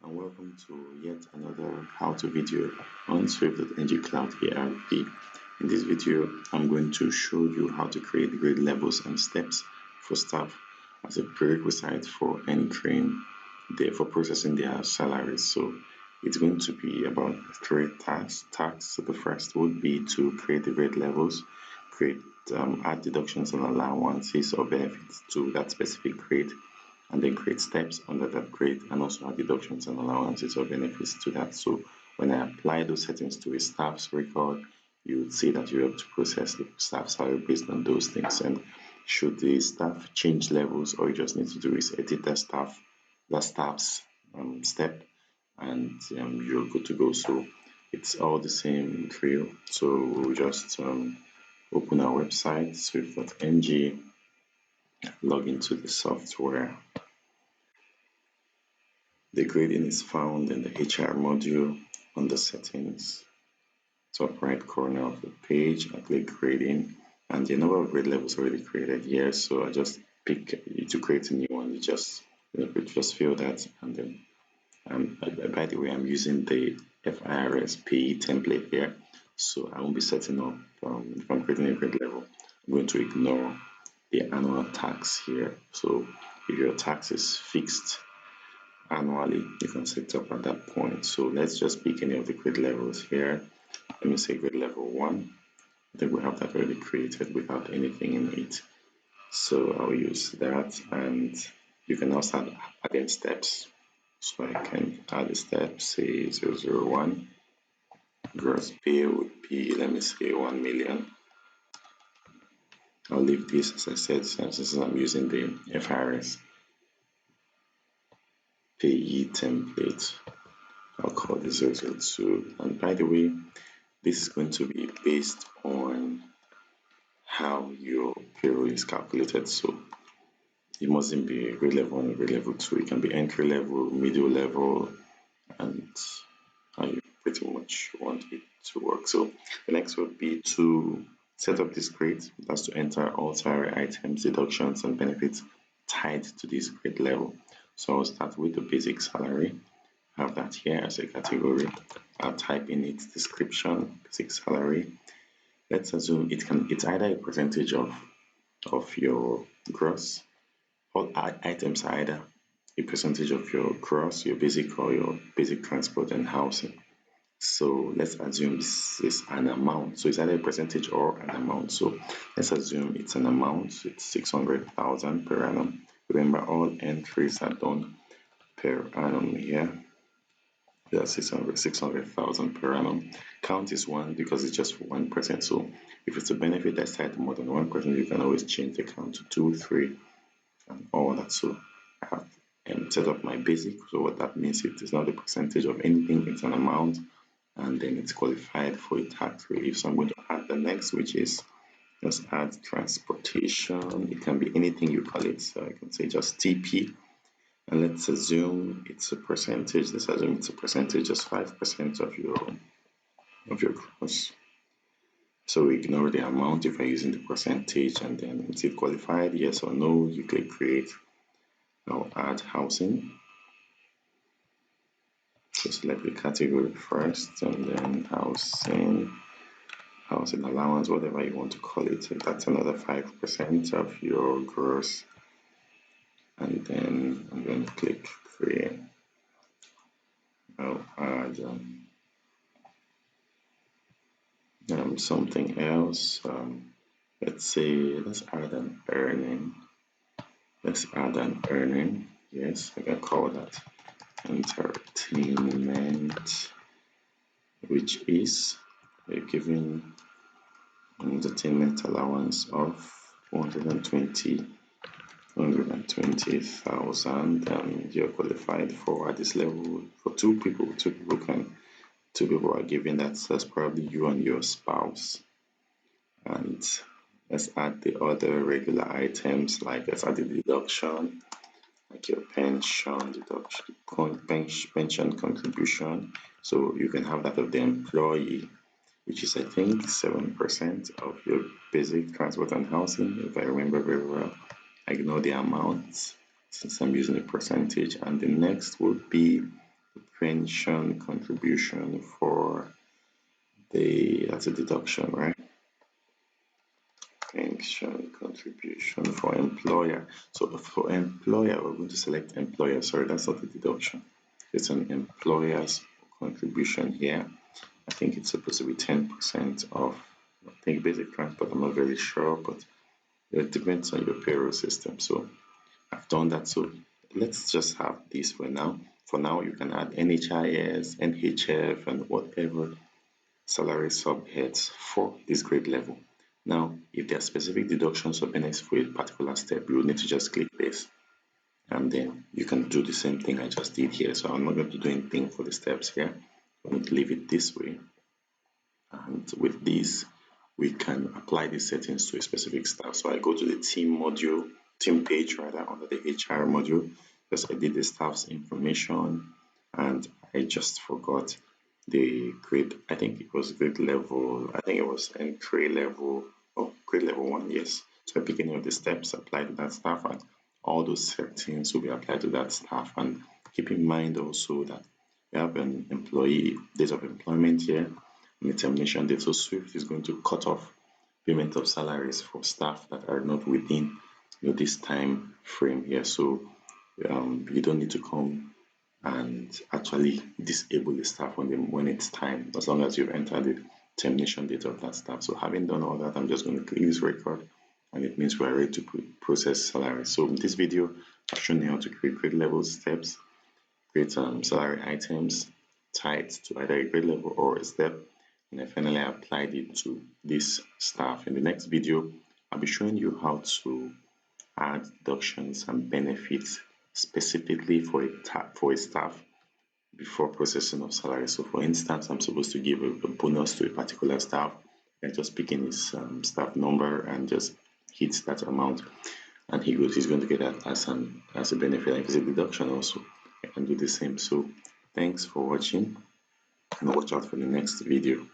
and welcome to yet another how-to video on Swift.ng Cloud ERP. In this video, I'm going to show you how to create grade levels and steps for staff as a prerequisite for entering for processing their salaries. So it's going to be about three tasks. So the first would be to create the grade levels, add deductions and allowances or benefits to that specific grade, and then create steps under that grade and also add deductions and allowances or benefits to that. So when I apply those settings to a staff's record, you would see that you're able to process the staff salary based on those things. And should the staff change levels, all you just need to do is edit the staff's step, and you're good to go. So it's all the same drill. So we'll just open our website, Swift.ng, log into the software. The grading is found in the HR module under settings, top right corner of the page. I click grading, and the number of grade levels already created here. So I just pick to create a new one. You just fill that, and then by the way, I'm using the FIRS PE template here, so I won't be setting up if I'm creating a grade level. I'm going to ignore the annual tax here. So if your tax is fixed annually, you can set up at that point. So let's just pick any of the grade levels here. Let me say grade level 1. I think we have that already created without anything in it. So I'll use that, and you can now start adding steps. So I can add a step, say 001. Gross pay would be, let me say, 1 million. I'll leave this as I said, since I'm using the FIRS PE template. I'll call this 002. And by the way, this is going to be based on how your payroll is calculated. So it mustn't be a grade level 1 or grade level 2. It can be entry level, middle level, and how you pretty much want it to work. So the next would be to set up this grade. That's to enter all salary items, deductions, and benefits tied to this grade level. So I'll start with the basic salary. I have that here as a category. I'll type in its description, basic salary. Let's assume it's either a percentage of your gross. All items are either a percentage of your gross, your basic, or your basic transport and housing. So let's assume this is an amount. So it's either a percentage or an amount. So let's assume it's an amount. It's 600,000 per annum. Remember, all entries are done per annum here. That's 600,000 per annum. Count is 1 because it's just 1%. So if it's a benefit that's tied to more than 1%, you can always change the count to 2, 3, and all that. So I have set up my basic. So what that means, it is not a percentage of anything, it's an amount, and then it's qualified for a tax relief. So I'm going to add the next, which is just add transportation. It can be anything you call it. So I can say just TP. And let's assume it's a percentage. Let's assume it's a percentage, just 5% of your gross. So ignore the amount if you're using the percentage, and then is it qualified? Yes or no? You click create. Now add housing. So select the category first, and then housing allowance, whatever you want to call it. That's another 5% of your gross. And then I'm going to click create. I'll add something else. Let's add an earning. Yes, I can call that entertainment, which is giving entertainment allowance of 120,000, and you're qualified for at this level for two people. Two people are given that. So that's probably you and your spouse. And let's add the other regular items, like let's add the deduction, like your pension deduction, pension contribution. So you can have that of the employee, which is I think 7% of your basic transport and housing, if I remember very well. Ignore the amount since I'm using a percentage. And the next would be the pension contribution for that's a deduction, right? Pension contribution for employer. So for employer, we're going to select employer. Sorry, that's not a deduction. It's an employer's contribution here. I think it's supposed to be 10% of, I think, basic transport. I'm not very sure, but it depends on your payroll system. So I've done that. So let's just have this for now. For now, you can add NHIS, NHF, and whatever salary subheads for this grade level. Now, if there are specific deductions or benefits for a particular step, you will need to just click this, and then you can do the same thing I just did here. So I'm not going to do anything for the steps here. I'm going to leave it this way. And with this, we can apply the settings to a specific staff. So I go to the team page rather, under the HR module, because I did the staff's information, and I just forgot the grade. I think it was grade level. I think it was entry level. Oh, grade level 1. Yes. So I pick any of the steps, apply to that staff, and all those settings will be applied to that staff. And keep in mind also that we have an employee days of employment here and the termination date. So Swift is going to cut off payment of salaries for staff that are not within this time frame here. So you don't need to come and actually disable the staff when it's time, as long as you've entered the termination date of that staff. So having done all that, I'm just going to click this record, and it means we're ready to process salary. So in this video, I've shown you how to create grade level steps, create salary items tied to either a grade level or a step, and I finally applied it to this staff. In the next video, I'll be showing you how to add deductions and benefits specifically for a staff before processing of salary. So for instance, I'm supposed to give a bonus to a particular staff, and just pick in his staff number and just hit that amount, and he's going to get that as a benefit. And if it's a deduction also, I can do the same. So thanks for watching, and watch out for the next video.